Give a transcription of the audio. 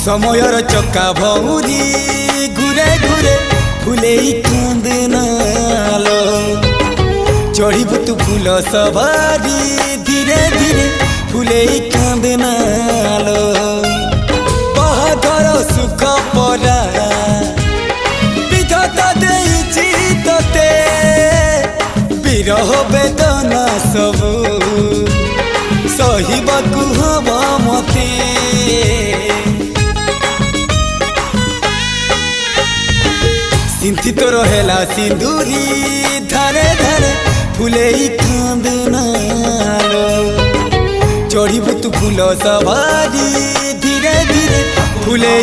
समयर चक्का भौरी घुरे घुरे फुले कांदनालो चढ़ीबु तू फूल सवारी धीरे धीरे फुले कांदनालो बाहादर सुख परा विधाता देइछि तते विरह वेदना सबु सहिबाकु हब मते सिंथी तो रहेला सिंदूरी धारे धारे फुले कांदनालो चढ़ीबु तू फूल सवारी धीरे धीरे फुले